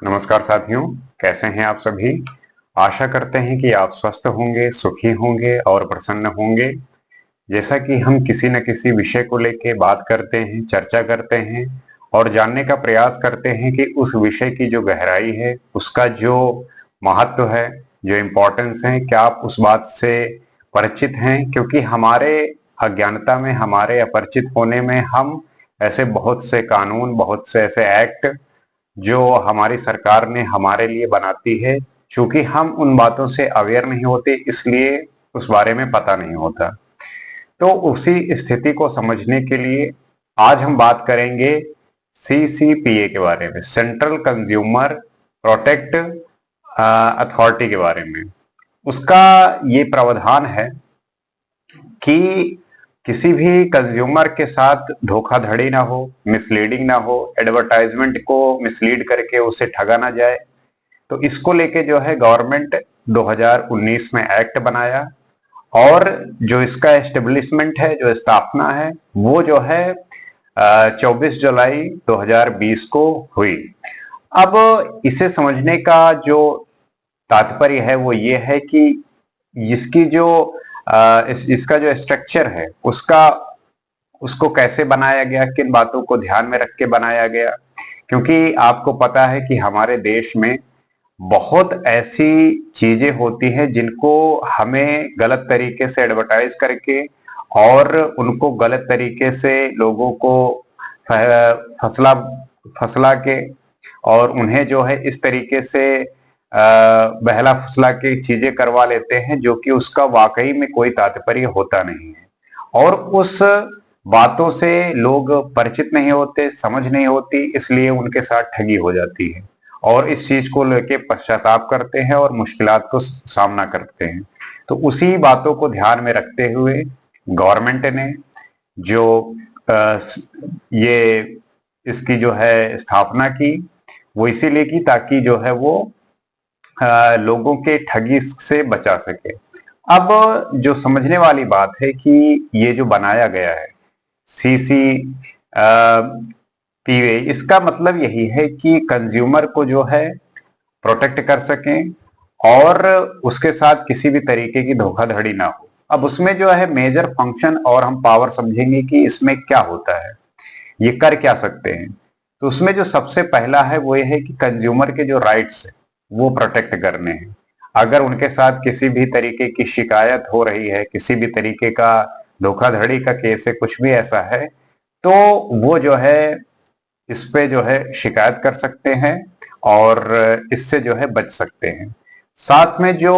नमस्कार साथियों, कैसे हैं आप सभी। आशा करते हैं कि आप स्वस्थ होंगे, सुखी होंगे और प्रसन्न होंगे। जैसा कि हम किसी न किसी विषय को लेके बात करते हैं, चर्चा करते हैं और जानने का प्रयास करते हैं कि उस विषय की जो गहराई है, उसका जो महत्व है, जो इम्पोर्टेंस है, क्या आप उस बात से परिचित हैं। क्योंकि हमारे अज्ञानता में, हमारे अपरिचित होने में हम ऐसे बहुत से कानून, बहुत से ऐसे एक्ट जो हमारी सरकार ने हमारे लिए बनाती है, चूंकि हम उन बातों से अवेयर नहीं होते, इसलिए उस बारे में पता नहीं होता। तो उसी स्थिति को समझने के लिए आज हम बात करेंगे सीसीपीए के बारे में, सेंट्रल कंज्यूमर प्रोटेक्ट अथॉरिटी के बारे में। उसका ये प्रावधान है कि किसी भी कंज्यूमर के साथ धोखाधड़ी ना हो, मिसलीडिंग ना हो, एडवर्टाइजमेंट को मिसलीड करके उसे ठगा ना जाए। तो इसको लेके जो है गवर्नमेंट 2019 में एक्ट बनाया और जो इसका एस्टेब्लिशमेंट है, जो स्थापना है, वो जो है 24 जुलाई 2020 को हुई। अब इसे समझने का जो तात्पर्य है वो ये है कि इसकी जो इसका जो स्ट्रक्चर है उसको कैसे बनाया गया, किन बातों को ध्यान में रख के बनाया गया। क्योंकि आपको पता है कि हमारे देश में बहुत ऐसी चीजें होती हैं जिनको हमें गलत तरीके से एडवर्टाइज करके और उनको गलत तरीके से लोगों को फसला फसला के और उन्हें जो है इस तरीके से बहला फुसला के चीजें करवा लेते हैं जो कि उसका वाकई में कोई तात्पर्य होता नहीं है। और उस बातों से लोग परिचित नहीं होते, समझ नहीं होती, इसलिए उनके साथ ठगी हो जाती है और इस चीज को लेके पश्चाताप करते हैं और मुश्किलात को सामना करते हैं। तो उसी बातों को ध्यान में रखते हुए गवर्नमेंट ने जो ये इसकी जो है स्थापना की, वो इसीलिए की ताकि जो है वो लोगों के ठगी से बचा सके। अब जो समझने वाली बात है कि ये जो बनाया गया है सीसी पीवे, इसका मतलब यही है कि कंज्यूमर को जो है प्रोटेक्ट कर सकें और उसके साथ किसी भी तरीके की धोखाधड़ी ना हो। अब उसमें जो है मेजर फंक्शन और हम पावर समझेंगे कि इसमें क्या होता है, ये कर क्या सकते हैं। तो उसमें जो सबसे पहला है वो ये है कि कंज्यूमर के जो राइट्स है वो प्रोटेक्ट करने हैं। अगर उनके साथ किसी भी तरीके की शिकायत हो रही है, किसी भी तरीके का धोखाधड़ी का केस है, कुछ भी ऐसा है, तो वो जो है इस पे जो है शिकायत कर सकते हैं और इससे जो है बच सकते हैं। साथ में जो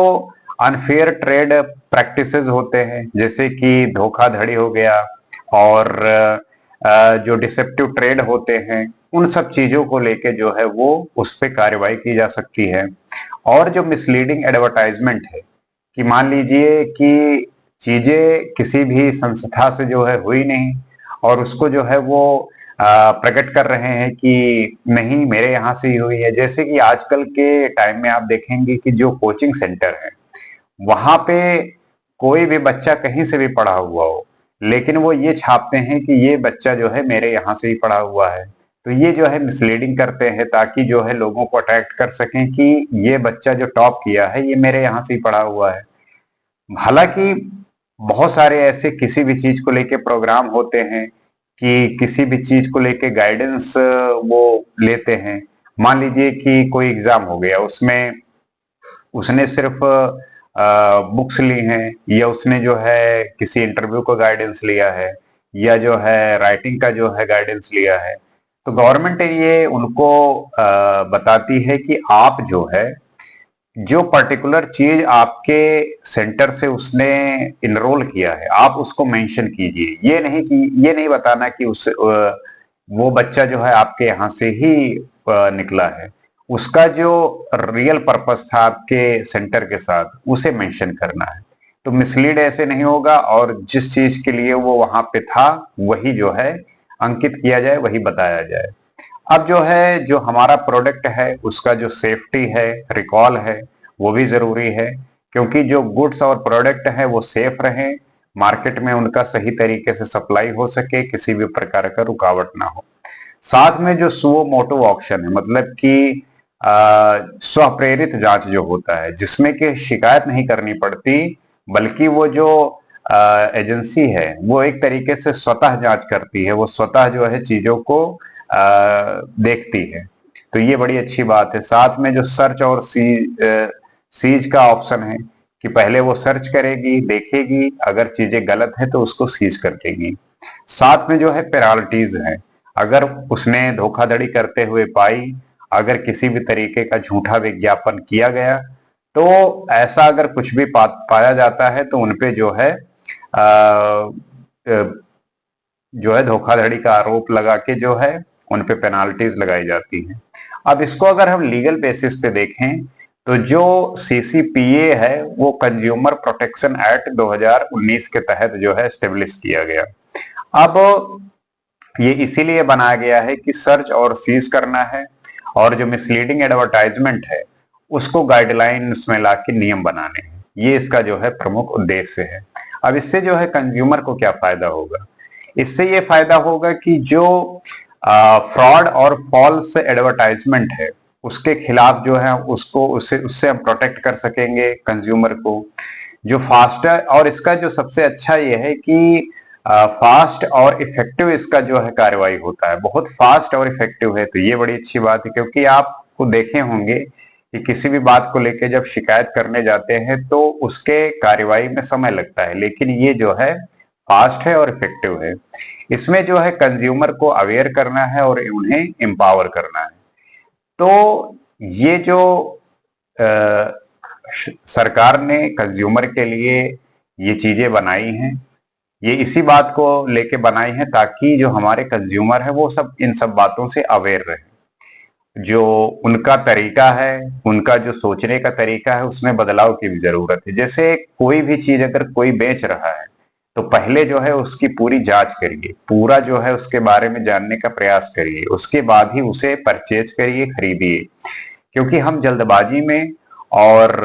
अनफेयर ट्रेड प्रैक्टिसेस होते हैं, जैसे कि धोखाधड़ी हो गया और जो डिसेप्टिव ट्रेड होते हैं, उन सब चीजों को लेके जो है वो उस पे कार्रवाई की जा सकती है। और जो मिसलीडिंग एडवर्टाइजमेंट है कि मान लीजिए कि चीजें किसी भी संस्था से जो है हुई नहीं और उसको जो है वो प्रकट कर रहे हैं कि नहीं मेरे यहाँ से ही हुई है। जैसे कि आजकल के टाइम में आप देखेंगे कि जो कोचिंग सेंटर है वहां पे कोई भी बच्चा कहीं से भी पढ़ा हुआ हो, लेकिन वो ये छापते हैं कि ये बच्चा जो है मेरे यहाँ से ही पढ़ा हुआ है। तो ये जो है मिसलीडिंग करते हैं ताकि जो है लोगों को अट्रैक्ट कर सकें कि ये बच्चा जो टॉप किया है ये मेरे यहाँ से ही पढ़ा हुआ है। हालांकि बहुत सारे ऐसे किसी भी चीज को लेके प्रोग्राम होते हैं कि किसी भी चीज को लेके गाइडेंस वो लेते हैं। मान लीजिए कि कोई एग्जाम हो गया, उसमें उसने सिर्फ बुक्स ली हैं या उसने जो है किसी इंटरव्यू को गाइडेंस लिया है या जो है राइटिंग का जो है गाइडेंस लिया है, तो गवर्नमेंट ये उनको बताती है कि आप जो है जो पर्टिकुलर चीज आपके सेंटर से उसने इनरोल किया है आप उसको मेंशन कीजिए। ये नहीं बताना कि वो बच्चा जो है आपके यहाँ से ही निकला है। उसका जो रियल पर्पस था आपके सेंटर के साथ उसे मेंशन करना है। तो मिसलीड ऐसे नहीं होगा और जिस चीज के लिए वो वहां पे था वही जो है अंकित किया जाए, वही बताया जाए। अब जो है जो हमारा प्रोडक्ट है उसका जो सेफ्टी है, रिकॉल है, वो भी जरूरी है। क्योंकि जो गुड्स और प्रोडक्ट है वो सेफ रहे, मार्केट में उनका सही तरीके से सप्लाई हो सके, किसी भी प्रकार का रुकावट ना हो। साथ में जो सुओ मोटो ऑक्शन है, मतलब कि स्वप्रेरित जांच जो होता है, जिसमें कि शिकायत नहीं करनी पड़ती, बल्कि वो जो एजेंसी है वो एक तरीके से स्वतः जांच करती है, वो स्वतः जो है चीजों को देखती है। तो ये बड़ी अच्छी बात है। साथ में जो सर्च और सीज का ऑप्शन है कि पहले वो सर्च करेगी, देखेगी, अगर चीजें गलत है तो उसको सीज कर देगी। साथ में जो है पेनाल्टीज है, अगर उसने धोखाधड़ी करते हुए पाई, अगर किसी भी तरीके का झूठा विज्ञापन किया गया, तो ऐसा अगर कुछ भी पाया जाता है तो उनपे जो है धोखाधड़ी का आरोप लगा के जो है उन पे पेनाल्टीज लगाई जाती हैं। अब इसको अगर हम लीगल बेसिस पे देखें तो जो सीसीपीए है वो कंज्यूमर प्रोटेक्शन एक्ट 2019 के तहत जो है स्टेब्लिश किया गया। अब ये इसीलिए बनाया गया है कि सर्च और सीज करना है, और जो मिसलीडिंग एडवर्टाइजमेंट है उसको गाइडलाइंस में लाके नियम बनाने हैं। ये इसका जो है प्रमुख उद्देश्य है। अब इससे जो है कंज्यूमर को क्या फायदा होगा? इससे ये फायदा होगा कि जो फ्रॉड और फॉल्स एडवर्टाइजमेंट है उसके खिलाफ जो है उसको उससे हम प्रोटेक्ट कर सकेंगे कंज्यूमर को। जो फास्टर, और इसका जो सबसे अच्छा ये है कि फास्ट और इफेक्टिव इसका जो है कार्रवाई होता है, बहुत फास्ट और इफेक्टिव है। तो ये बड़ी अच्छी बात है, क्योंकि आपको देखे होंगे कि किसी भी बात को लेके जब शिकायत करने जाते हैं तो उसके कार्रवाई में समय लगता है, लेकिन ये जो है फास्ट है और इफेक्टिव है। इसमें जो है कंज्यूमर को अवेयर करना है और उन्हें एम्पावर करना है। तो ये जो सरकार ने कंज्यूमर के लिए ये चीजें बनाई हैं, ये इसी बात को लेके बनाई है ताकि जो हमारे कंज्यूमर है वो सब इन सब बातों से अवेयर रहे। जो उनका तरीका है, उनका जो सोचने का तरीका है, उसमें बदलाव की भी जरूरत है। जैसे कोई भी चीज अगर कोई बेच रहा है तो पहले जो है उसकी पूरी जांच करिए, पूरा जो है उसके बारे में जानने का प्रयास करिए, उसके बाद ही उसे परचेज करिए, खरीदिए। क्योंकि हम जल्दबाजी में और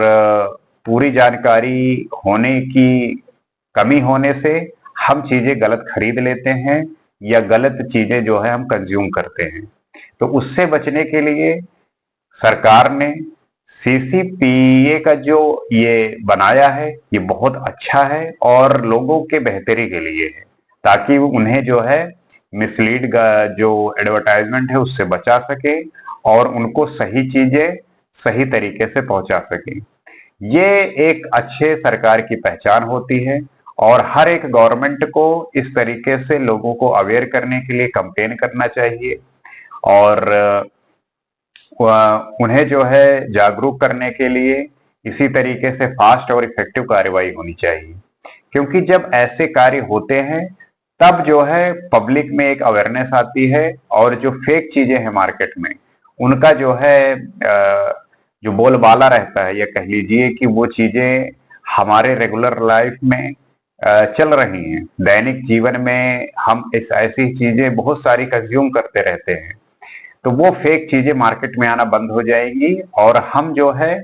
पूरी जानकारी होने की कमी होने से हम चीजें गलत खरीद लेते हैं, या गलत चीजें जो है हम कंज्यूम करते हैं। तो उससे बचने के लिए सरकार ने सीसीपीए का जो ये बनाया है ये बहुत अच्छा है और लोगों के बेहतरी के लिए है, ताकि उन्हें जो है मिसलीड जो एडवर्टाइजमेंट है उससे बचा सके और उनको सही चीजें सही तरीके से पहुंचा सके। ये एक अच्छे सरकार की पहचान होती है, और हर एक गवर्नमेंट को इस तरीके से लोगों को अवेयर करने के लिए कैंपेन करना चाहिए, और उन्हें जो है जागरूक करने के लिए इसी तरीके से फास्ट और इफेक्टिव कार्रवाई होनी चाहिए। क्योंकि जब ऐसे कार्य होते हैं तब जो है पब्लिक में एक अवेयरनेस आती है, और जो फेक चीजें हैं मार्केट में उनका जो है जो बोलबाला रहता है, या कह लीजिए कि वो चीजें हमारे रेगुलर लाइफ में चल रही हैं। दैनिक जीवन में हम ऐसी चीजें बहुत सारी कंज्यूम करते रहते हैं, तो वो फेक चीजें मार्केट में आना बंद हो जाएंगी, और हम जो है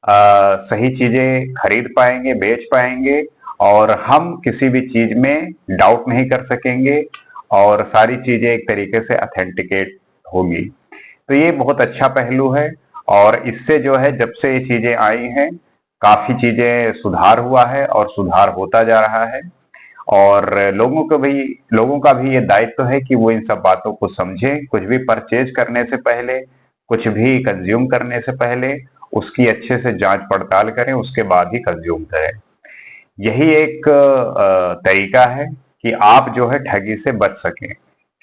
सही चीजें खरीद पाएंगे, बेच पाएंगे, और हम किसी भी चीज में डाउट नहीं कर सकेंगे, और सारी चीजें एक तरीके से ऑथेंटिकेट होगी। तो ये बहुत अच्छा पहलू है, और इससे जो है जब से ये चीजें आई हैं काफी चीजें सुधार हुआ है और सुधार होता जा रहा है। और लोगों का भी ये दायित्व है कि वो इन सब बातों को समझें। कुछ भी परचेज करने से पहले, कुछ भी कंज्यूम करने से पहले उसकी अच्छे से जांच पड़ताल करें, उसके बाद ही कंज्यूम करें। यही एक तरीका है कि आप जो है ठगी से बच सकें।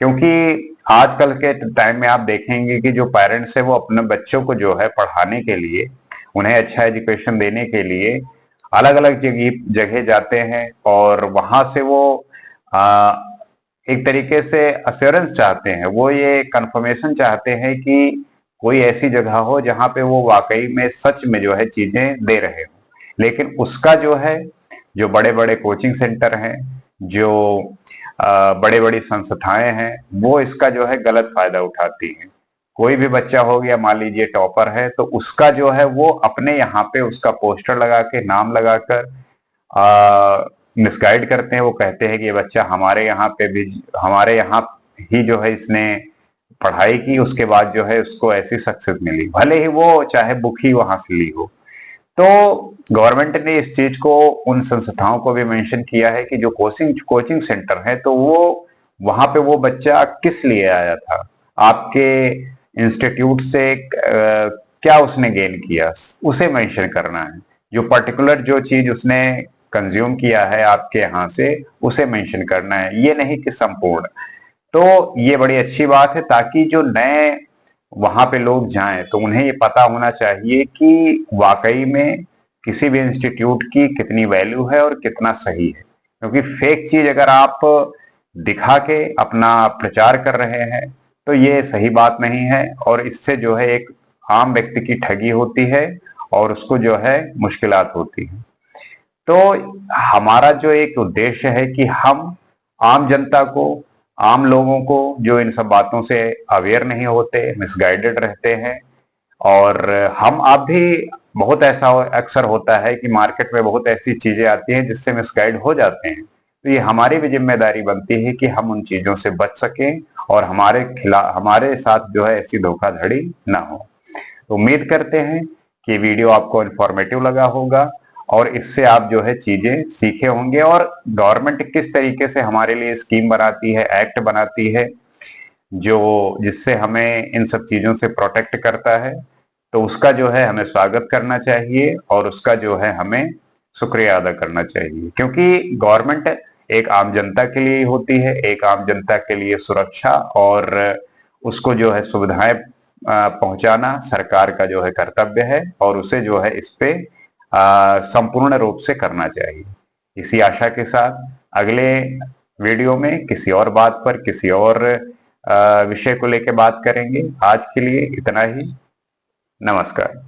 क्योंकि आजकल के टाइम में आप देखेंगे कि जो पेरेंट्स है वो अपने बच्चों को जो है पढ़ाने के लिए, उन्हें अच्छा एजुकेशन देने के लिए अलग अलग जगह जाते हैं, और वहां से वो आ, एक तरीके से अश्योरेंस चाहते हैं, वो ये कंफर्मेशन चाहते हैं कि कोई ऐसी जगह हो जहां पे वो वाकई में सच में जो है चीजें दे रहे हो। लेकिन उसका जो है जो बड़े बड़े कोचिंग सेंटर हैं, जो बड़े बड़ी संस्थाएं हैं, वो इसका जो है गलत फायदा उठाती हैं। कोई भी बच्चा हो गया, मान लीजिए टॉपर है, तो उसका जो है वो अपने यहाँ पे उसका पोस्टर लगा के, नाम लगाकर मिसगाइड करते हैं। वो कहते हैं कि ये बच्चा हमारे यहाँ ही जो है इसने पढ़ाई की, उसके बाद जो है उसको ऐसी सक्सेस मिली, भले ही वो चाहे बुक ही वहां से ली हो। तो गवर्नमेंट ने इस चीज को, उन संस्थाओं को भी मेंशन किया है कि जो कोचिंग कोचिंग सेंटर है, तो वो वहां पे वो बच्चा किस लिए आया था, आपके इंस्टीट्यूट से क्या उसने गेन किया, उसे मेंशन करना है। जो पर्टिकुलर जो चीज उसने कंज्यूम किया है आपके यहाँ से, उसे मेंशन करना है, ये नहीं कि संपूर्ण। तो ये बड़ी अच्छी बात है, ताकि जो नए वहां पे लोग जाएं तो उन्हें ये पता होना चाहिए कि वाकई में किसी भी इंस्टीट्यूट की कितनी वैल्यू है और कितना सही है। क्योंकि फेक चीज अगर आप दिखा के अपना प्रचार कर रहे हैं तो ये सही बात नहीं है, और इससे जो है एक आम व्यक्ति की ठगी होती है और उसको जो है मुश्किलात होती है। तो हमारा जो एक उद्देश्य है कि हम आम जनता को, आम लोगों को जो इन सब बातों से अवेयर नहीं होते, मिसगाइडेड रहते हैं, और हम आप भी, बहुत ऐसा अक्सर होता है कि मार्केट में बहुत ऐसी चीजें आती हैं जिससे मिसगाइड हो जाते हैं। तो ये हमारी भी जिम्मेदारी बनती है कि हम उन चीजों से बच सकें और हमारे साथ जो है ऐसी धोखाधड़ी ना हो। तो उम्मीद करते हैं कि वीडियो आपको इंफॉर्मेटिव लगा होगा और इससे आप जो है चीजें सीखे होंगे, और गवर्नमेंट किस तरीके से हमारे लिए स्कीम बनाती है, एक्ट बनाती है, जो जिससे हमें इन सब चीजों से प्रोटेक्ट करता है, तो उसका जो है हमें स्वागत करना चाहिए और उसका जो है हमें शुक्रिया अदा करना चाहिए। क्योंकि गवर्नमेंट एक आम जनता के लिए होती है, एक आम जनता के लिए सुरक्षा और उसको जो है सुविधाएं पहुंचाना सरकार का जो है कर्तव्य है, और उसे जो है इस पे संपूर्ण रूप से करना चाहिए। इसी आशा के साथ अगले वीडियो में किसी और बात पर, किसी और विषय को लेकर बात करेंगे। आज के लिए इतना ही। नमस्कार।